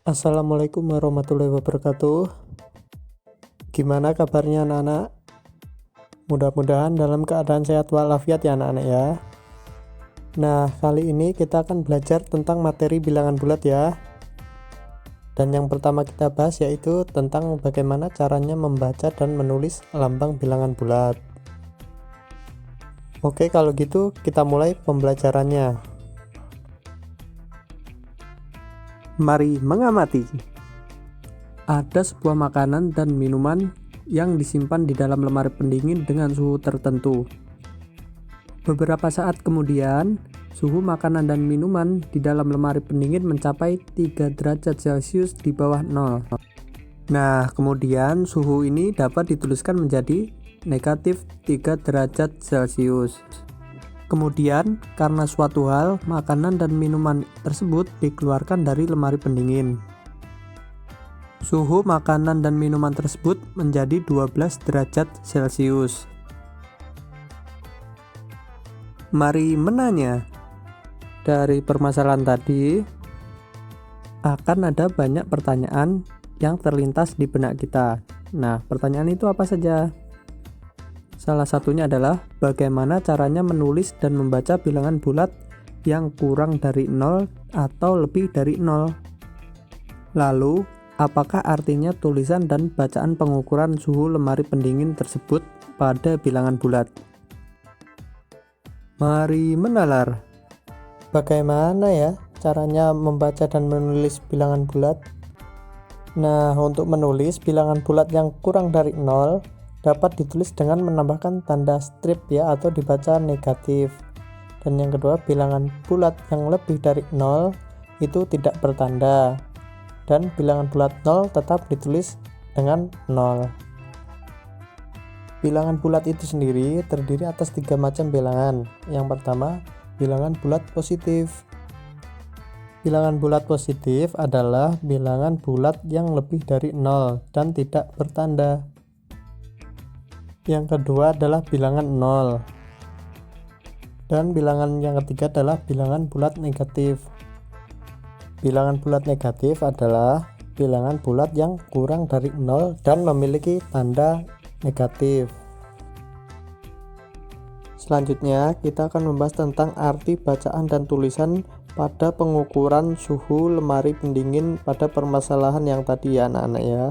Assalamualaikum warahmatullahi wabarakatuh. Gimana kabarnya anak-anak? Mudah-mudahan dalam keadaan sehat walafiat ya anak-anak ya. Nah, kali ini kita akan belajar tentang materi bilangan bulat ya. Dan yang pertama kita bahas yaitu tentang bagaimana caranya membaca dan menulis lambang bilangan bulat. Oke, kalau gitu kita mulai pembelajarannya. Mari mengamati. Ada sebuah makanan dan minuman yang disimpan di dalam lemari pendingin dengan suhu tertentu. Beberapa saat kemudian, suhu makanan dan minuman di dalam lemari pendingin mencapai 3 derajat Celcius di bawah 0. Nah, kemudian suhu ini dapat dituliskan menjadi negatif 3 derajat Celcius. Kemudian, karena suatu hal, makanan dan minuman tersebut dikeluarkan dari lemari pendingin. Suhu makanan dan minuman tersebut menjadi 12 derajat Celcius. Mari menanya. Dari permasalahan tadi, akan ada banyak pertanyaan yang terlintas di benak kita. Nah, pertanyaan itu apa saja? Salah satunya adalah bagaimana caranya menulis dan membaca bilangan bulat yang kurang dari 0 atau lebih dari 0. Lalu, apakah artinya tulisan dan bacaan pengukuran suhu lemari pendingin tersebut pada bilangan bulat? Mari menalar. Bagaimana ya caranya membaca dan menulis bilangan bulat? Nah, untuk menulis bilangan bulat yang kurang dari 0 dapat ditulis dengan menambahkan tanda strip ya, atau dibaca negatif. Dan yang kedua, bilangan bulat yang lebih dari 0 itu tidak bertanda. Dan bilangan bulat 0 tetap ditulis dengan 0. Bilangan bulat itu sendiri terdiri atas 3 macam bilangan. Yang pertama, bilangan bulat positif. Bilangan bulat positif adalah bilangan bulat yang lebih dari 0 dan tidak bertanda. Yang kedua adalah bilangan 0. Dan bilangan yang ketiga adalah bilangan bulat negatif. Bilangan bulat negatif adalah bilangan bulat yang kurang dari 0 dan memiliki tanda negatif. Selanjutnya, kita akan membahas tentang arti bacaan dan tulisan pada pengukuran suhu lemari pendingin pada permasalahan yang tadi ya anak-anak ya.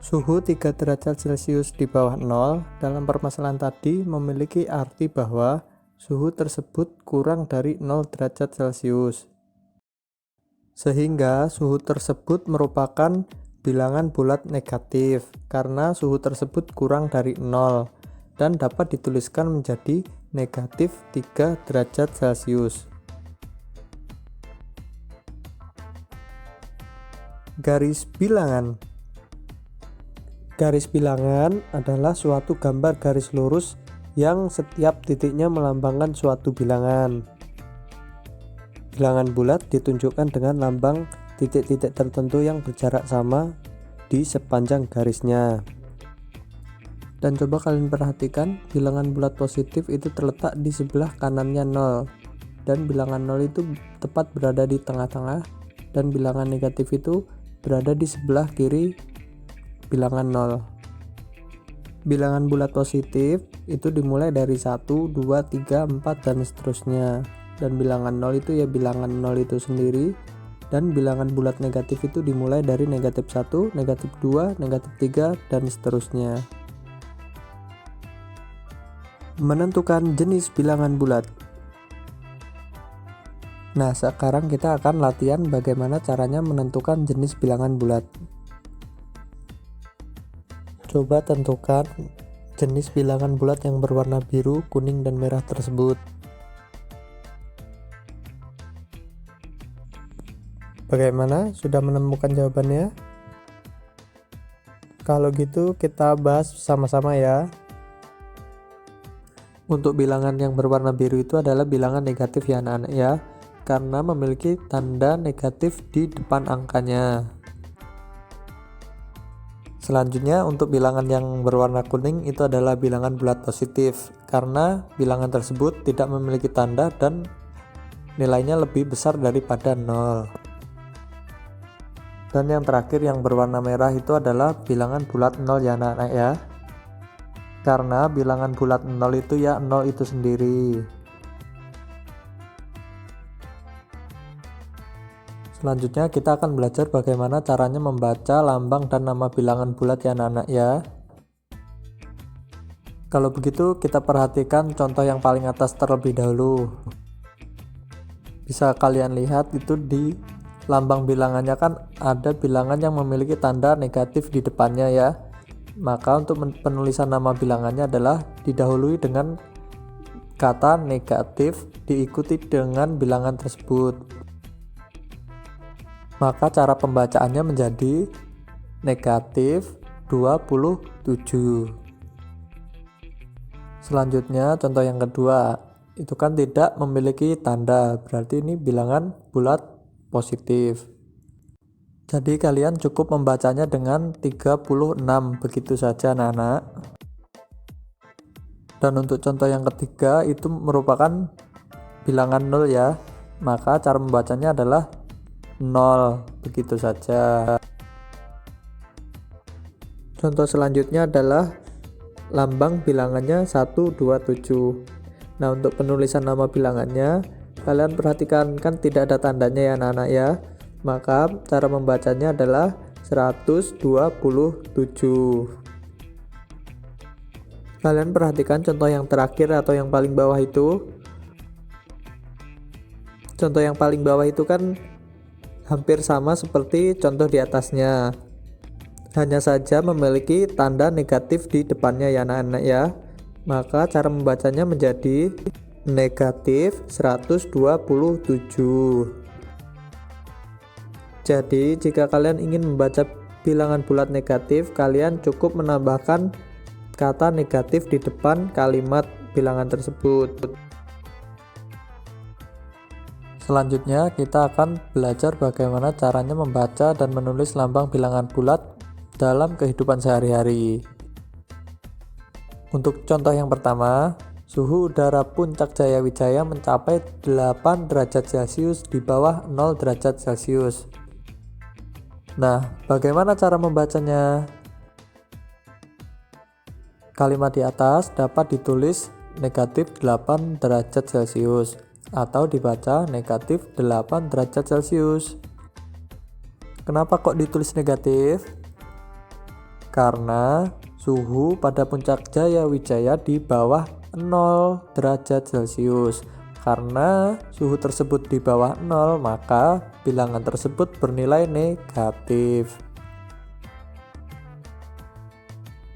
Suhu 3 derajat Celcius di bawah 0 dalam permasalahan tadi memiliki arti bahwa suhu tersebut kurang dari 0 derajat Celcius. Sehingga suhu tersebut merupakan bilangan bulat negatif karena suhu tersebut kurang dari 0 dan dapat dituliskan menjadi negatif 3 derajat Celcius. Garis bilangan. Garis bilangan adalah suatu gambar garis lurus yang setiap titiknya melambangkan suatu bilangan. Bilangan bulat ditunjukkan dengan lambang titik-titik tertentu yang berjarak sama di sepanjang garisnya. Dan coba kalian perhatikan, bilangan bulat positif itu terletak di sebelah kanannya 0. Dan bilangan 0 itu tepat berada di tengah-tengah, dan bilangan negatif itu berada di sebelah kiri bilangan 0. Bilangan bulat positif itu dimulai dari 1, 2, 3, 4 dan seterusnya. Dan bilangan 0 itu ya bilangan 0 itu sendiri. Dan bilangan bulat negatif itu dimulai dari negatif 1, negatif 2, negatif 3 dan seterusnya. Menentukan jenis bilangan bulat. Nah, sekarang kita akan latihan bagaimana caranya menentukan jenis bilangan bulat. Coba tentukan jenis bilangan bulat yang berwarna biru, kuning, dan merah tersebut. Bagaimana? Sudah menemukan jawabannya? Kalau gitu kita bahas sama-sama ya. Untuk bilangan yang berwarna biru itu adalah bilangan negatif ya anak-anak ya, karena memiliki tanda negatif di depan angkanya. Selanjutnya, untuk bilangan yang berwarna kuning itu adalah bilangan bulat positif karena bilangan tersebut tidak memiliki tanda dan nilainya lebih besar daripada 0. Dan yang terakhir yang berwarna merah itu adalah bilangan bulat 0 ya anak-anak ya. Karena bilangan bulat 0 itu ya 0 itu sendiri. Selanjutnya kita akan belajar bagaimana caranya membaca lambang dan nama bilangan bulat ya anak-anak ya. Kalau begitu kita perhatikan contoh yang paling atas terlebih dahulu. Bisa kalian lihat itu di lambang bilangannya kan ada bilangan yang memiliki tanda negatif di depannya ya. Maka untuk penulisan nama bilangannya adalah didahului dengan kata negatif diikuti dengan bilangan tersebut. Maka cara pembacaannya menjadi negatif 27. Selanjutnya contoh yang kedua, itu kan tidak memiliki tanda, berarti ini bilangan bulat positif. Jadi kalian cukup membacanya dengan 36, begitu saja anak-anak. Dan untuk contoh yang ketiga itu merupakan bilangan 0 ya, maka cara membacanya adalah 0, begitu saja. Contoh selanjutnya adalah lambang bilangannya 127. Nah, untuk penulisan nama bilangannya kalian perhatikan kan tidak ada tandanya ya anak-anak ya. Maka cara membacanya adalah 127. Kalian perhatikan contoh yang terakhir atau yang paling bawah itu. Contoh yang paling bawah itu kan hampir sama seperti contoh di atasnya. Hanya saja memiliki tanda negatif di depannya ya anak-anak ya. Maka cara membacanya menjadi negatif 127. Jadi jika kalian ingin membaca bilangan bulat negatif, kalian cukup menambahkan kata negatif di depan kalimat bilangan tersebut. Selanjutnya kita akan belajar bagaimana caranya membaca dan menulis lambang bilangan bulat dalam kehidupan sehari-hari. Untuk contoh yang pertama, suhu udara Puncak Jayawijaya mencapai 8 derajat Celcius di bawah 0 derajat Celcius. Nah, bagaimana cara membacanya? Kalimat di atas dapat ditulis negatif 8 derajat Celcius atau dibaca negatif 8 derajat Celcius. Kenapa kok ditulis negatif? Karena suhu pada Puncak Jayawijaya di bawah 0 derajat Celcius. Karena suhu tersebut di bawah 0, maka bilangan tersebut bernilai negatif.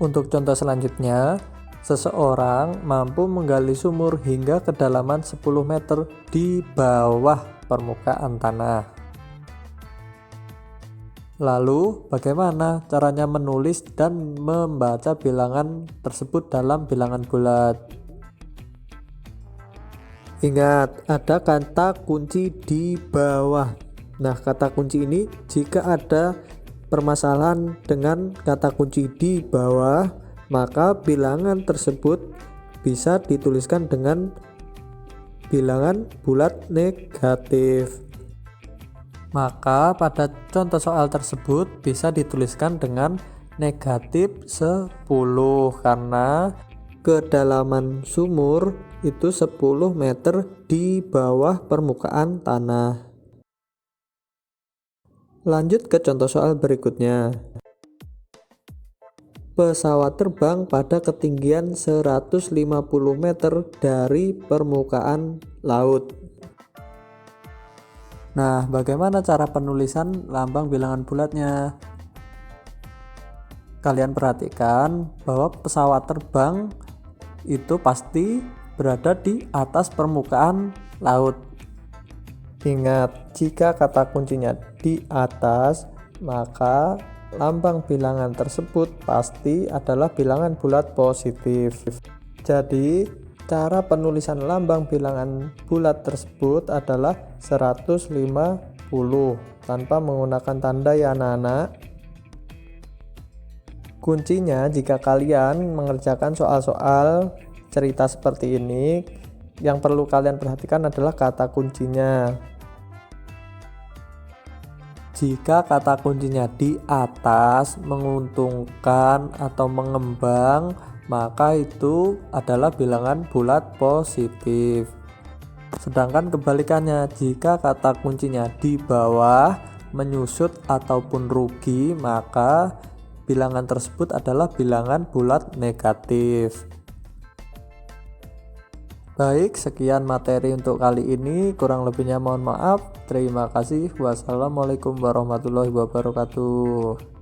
Untuk contoh selanjutnya, seseorang mampu menggali sumur hingga kedalaman 10 meter di bawah permukaan tanah. Lalu, bagaimana caranya menulis dan membaca bilangan tersebut dalam bilangan bulat? Ingat, ada kata kunci di bawah. Nah, kata kunci ini jika ada permasalahan dengan kata kunci di bawah, maka bilangan tersebut bisa dituliskan dengan bilangan bulat negatif. Maka pada contoh soal tersebut bisa dituliskan dengan negatif 10 karena kedalaman sumur itu 10 meter di bawah permukaan tanah. Lanjut ke contoh soal berikutnya. Pesawat terbang pada ketinggian 150 meter dari permukaan laut. Nah, bagaimana cara penulisan lambang bilangan bulatnya? Kalian perhatikan bahwa pesawat terbang itu pasti berada di atas permukaan laut. Ingat, jika kata kuncinya di atas, maka lambang bilangan tersebut pasti adalah bilangan bulat positif. Jadi, cara penulisan lambang bilangan bulat tersebut adalah 150 tanpa menggunakan tanda ya anak-anak. Kuncinya jika kalian mengerjakan soal-soal cerita seperti ini, yang perlu kalian perhatikan adalah kata kuncinya. Jika kata kuncinya di atas, menguntungkan atau mengembang, maka itu adalah bilangan bulat positif. Sedangkan kebalikannya, jika kata kuncinya di bawah, menyusut ataupun rugi, maka bilangan tersebut adalah bilangan bulat negatif. Baik, sekian materi untuk kali ini. Kurang lebihnya mohon maaf. Terima kasih. Wassalamualaikum warahmatullahi wabarakatuh.